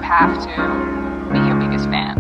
have to be your biggest fan.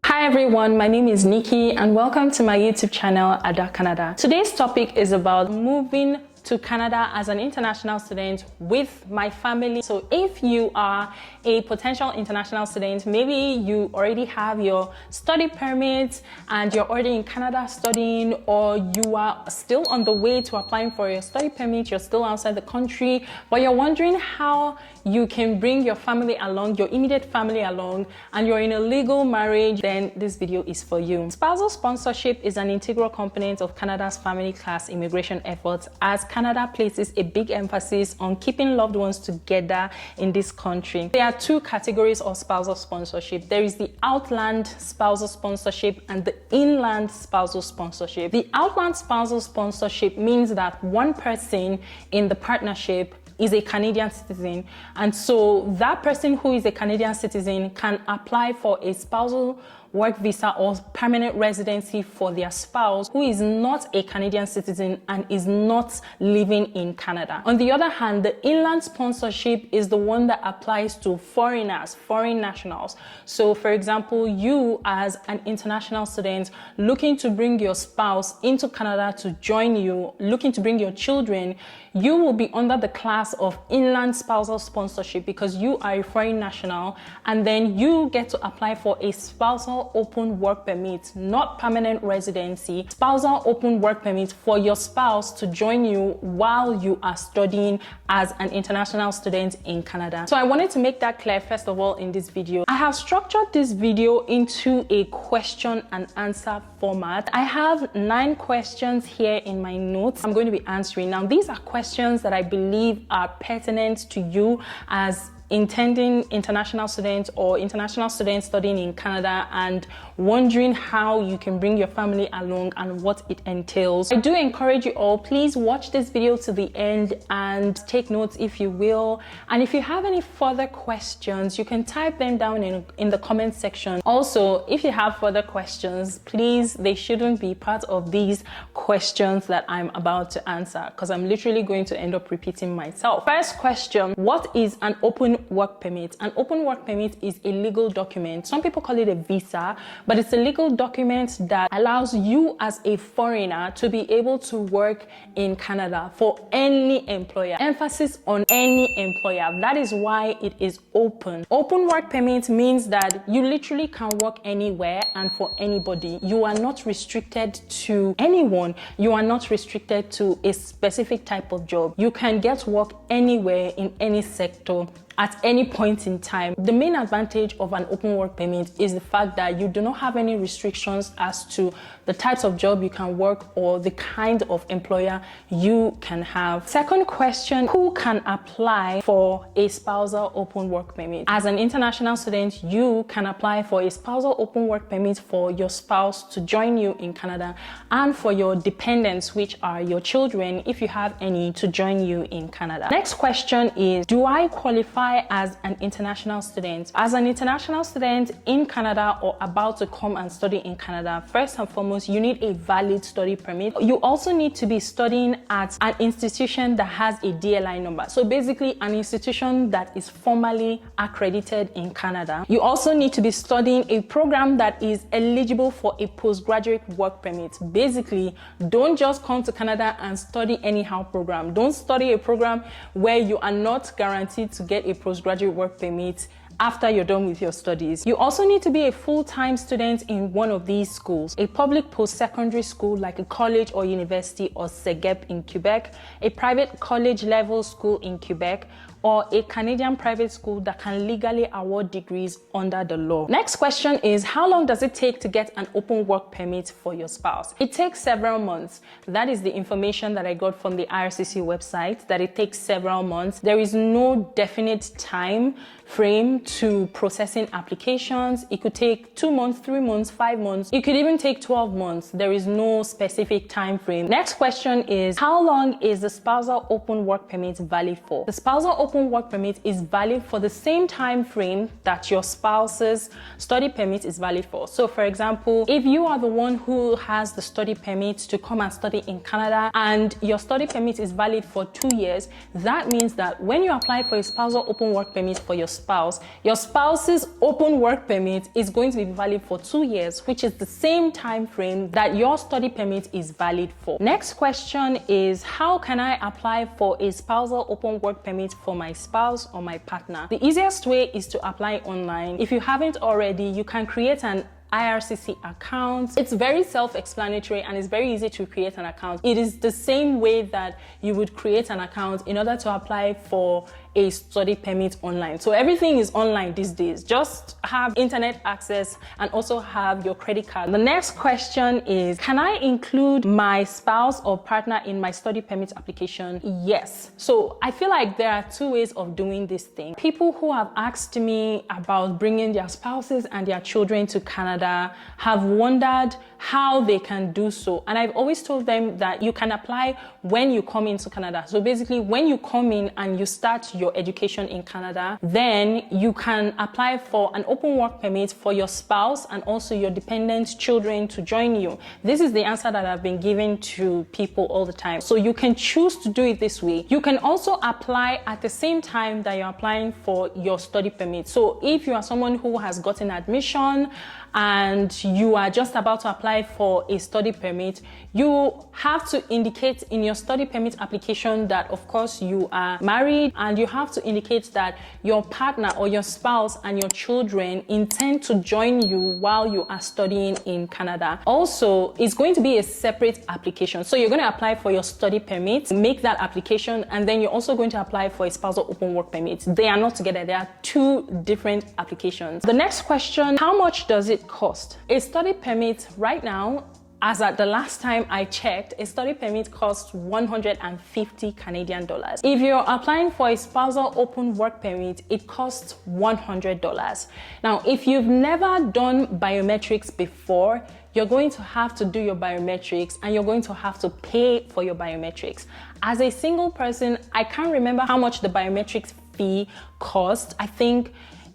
Hi everyone, my name is Nikki and welcome to my YouTube channel, Ada Canada. Today's topic is about moving to Canada as an international student with my family. So if you are a potential international student, maybe you already have your study permit and you're already in Canada studying, or you are still on the way to applying for your study permit, you're still outside the country, but you're wondering how you can bring your family along, your immediate family along, and you're in a legal marriage, then this video is for you. Spousal sponsorship is an integral component of Canada's family class immigration efforts, as Canada places a big emphasis on keeping loved ones together in this country. There are two categories of spousal sponsorship. There is the outland spousal sponsorship and the inland spousal sponsorship. The outland spousal sponsorship means that one person in the partnership is a Canadian citizen, and so that person who is a Canadian citizen can apply for a spousal work visa or permanent residency for their spouse who is not a Canadian citizen and is not living in Canada. On the other hand, the inland sponsorship is the one that applies to foreigners, foreign nationals. So for example, you as an international student looking to bring your spouse into Canada to join you, looking to bring your children, you will be under the class of inland spousal sponsorship because you are a foreign national, and then you get to apply for a spousal open work permit, not permanent residency, spousal open work permit for your spouse to join you while you are studying as an international student in Canada. So I wanted to make that clear first of all in this video. I have structured this video into a question and answer format. I have 9 questions here in my notes I'm going to be answering. Now these are questions that I believe are pertinent to you as intending international students or international students studying in Canada and wondering how you can bring your family along and what it entails. I do encourage you all, please watch this video to the end and take notes if you will. And if you have any further questions, you can type them down in the comment section. Also, if you have further questions, please, they shouldn't be part of these questions that I'm about to answer because I'm literally going to end up repeating myself. First question, what is an open work permit? An open work permit is a legal document. Some people call it a visa, but it's a legal document that allows you as a foreigner to be able to work in Canada for any employer. Emphasis on any employer. That is why it is open. Open work permit means that you literally can work anywhere and for anybody. You are not restricted to anyone. You are not restricted to a specific type of job. You can get work anywhere in any sector at any point in time. The main advantage of an open work permit is the fact that you do not have any restrictions as to the types of job you can work or the kind of employer you can have. Second question, who can apply for a spousal open work permit? As an international student, you can apply for a spousal open work permit for your spouse to join you in Canada and for your dependents, which are your children, if you have any, to join you in Canada. Next question is, do I qualify as an international student? As an international student in Canada or about to come and study in Canada, first and foremost, you need a valid study permit. You also need to be studying at an institution that has a DLI number. So basically an institution that is formally accredited in Canada. You also need to be studying a program that is eligible for a postgraduate work permit. Basically, don't just come to Canada and study anyhow program. Don't study a program where you are not guaranteed to get a postgraduate work permit after you're done with your studies. You also need to be a full-time student in one of these schools: a public post-secondary school like a college or university or CEGEP in Quebec, a private college level school in Quebec, or a Canadian private school that can legally award degrees under the law. Next question is, how long does it take to get an open work permit for your spouse? It takes several months. That is the information that I got from the IRCC website, that it takes several months. There is no definite time frame to processing applications. It could take 2 months, 3 months, 5 months. It could even take 12 months. There is no specific time frame. Next question is, how long is the spousal open work permit valid for? The spousal open open work permit is valid for the same time frame that your spouse's study permit is valid for. So for example, if you are the one who has the study permit to come and study in Canada and your study permit is valid for 2 years, that means that when you apply for a spousal open work permit for your spouse's open work permit is going to be valid for 2 years, which is the same time frame that your study permit is valid for. Next question is, how can I apply for a spousal open work permit for my spouse or my partner? The easiest way is to apply online. If you haven't already, you can create an IRCC account. It's very self-explanatory and it's very easy to create an account. It is the same way that you would create an account in order to apply for a study permit online. So everything is online these days. Just have internet access and also have your credit card. The next question is, can I include my spouse or partner in my study permit application? Yes. So I feel like there are two ways of doing this thing. People who have asked me about bringing their spouses and their children to Canada have wondered how they can do so. And I've always told them that you can apply when you come into Canada. So basically, when you come in and you start your education in Canada, then you can apply for an open work permit for your spouse and also your dependent children to join you. This is the answer that I've been giving to people all the time. So you can choose to do it this way. You can also apply at the same time that you're applying for your study permit. So if you are someone who has gotten admission and you are just about to apply for a study permit, you have to indicate in your study permit application that, of course, you are married, and you have to indicate that your partner or your spouse and your children intend to join you while you are studying in Canada. Also, it's going to be a separate application. So you're going to apply for your study permit, make that application, and then you're also going to apply for a spousal open work permit. They are not together. They are two different applications. The next question, how much does it cost? A study permit right now, as at the last time I checked, a study permit costs 150 Canadian dollars. If you're applying for a spousal open work permit, it costs $100. Now, if you've never done biometrics before, you're going to have to do your biometrics and you're going to have to pay for your biometrics. As a single person, I can't remember how much the biometrics fee cost. I think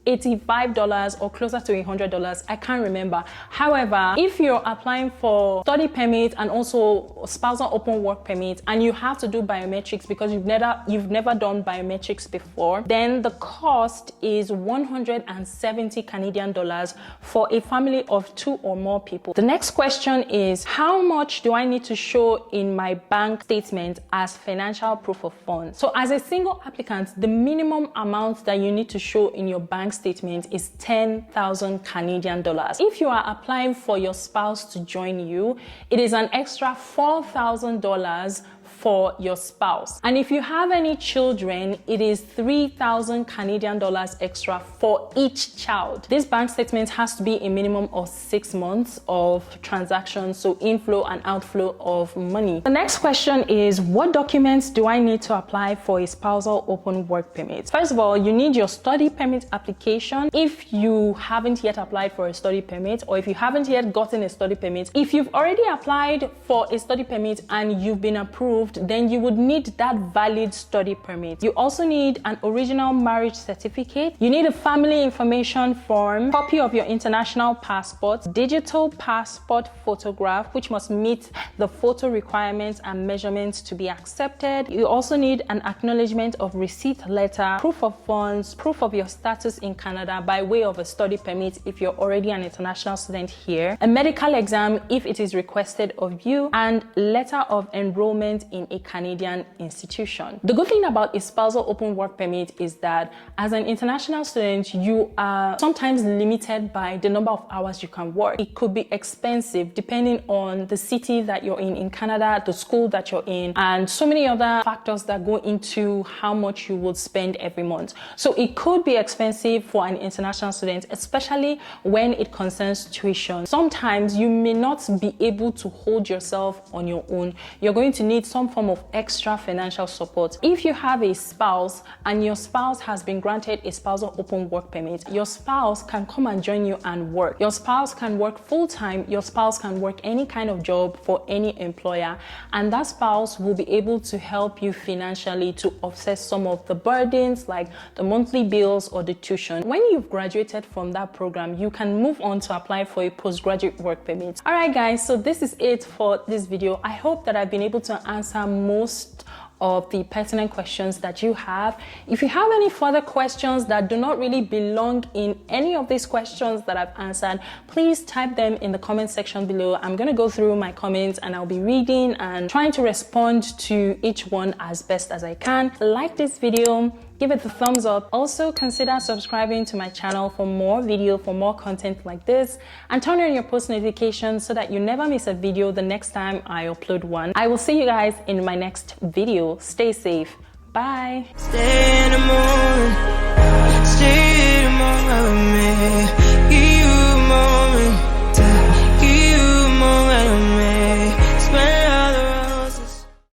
$85 or closer to $100. I can't remember. However, if you're applying for study permit and also spousal open work permit and you have to do biometrics because you've never done biometrics before, then the cost is 170 Canadian dollars for a family of 2 or more people. The next question is, how much do I need to show in my bank statement as financial proof of funds? So as a single applicant, the minimum amount that you need to show in your bank statement is 10,000 Canadian dollars. If you are applying for your spouse to join you, it is an extra $4,000 for your spouse. And if you have any children, it is 3,000 Canadian dollars extra for each child. This bank statement has to be a minimum of 6 months of transactions, so inflow and outflow of money. The next question is, what documents do I need to apply for a spousal open work permit? First of all, you need your study permit application. If you haven't yet applied for a study permit, or if you haven't yet gotten a study permit, if you've already applied for a study permit and you've been approved, then you would need that valid study permit. You also need an original marriage certificate. You need a family information form, copy of your international passport, digital passport photograph, which must meet the photo requirements and measurements to be accepted. You also need an acknowledgement of receipt letter, proof of funds, proof of your status in Canada by way of a study permit if you're already an international student here, a medical exam if it is requested of you, and letter of enrollment in a Canadian institution. The good thing about a spousal open work permit is that as an international student, you are sometimes limited by the number of hours you can work. It could be expensive depending on the city that you're in Canada, the school that you're in, and so many other factors that go into how much you would spend every month. So it could be expensive for an international student, especially when it concerns tuition. Sometimes you may not be able to hold yourself on your own. You're going to need some form of extra financial support. If you have a spouse and your spouse has been granted a spousal open work permit, your spouse can come and join you and work. Your spouse can work full-time. Your spouse can work any kind of job for any employer, and that spouse will be able to help you financially to offset some of the burdens like the monthly bills or the tuition. When you've graduated from that program, you can move on to apply for a postgraduate work permit. All right, guys, so this is it for this video. I hope that I've been able to answer most of the pertinent questions that you have. If you have any further questions that do not really belong in any of these questions that I've answered, please type them in the comment section below. I'm going to go through my comments and I'll be reading and trying to respond to each one as best as I can. Like this video, give it the thumbs up. Also consider subscribing to my channel for more content like this, and turn on your post notifications so that you never miss a video the next time I upload one. I will see you guys in my next video. Stay safe. Bye.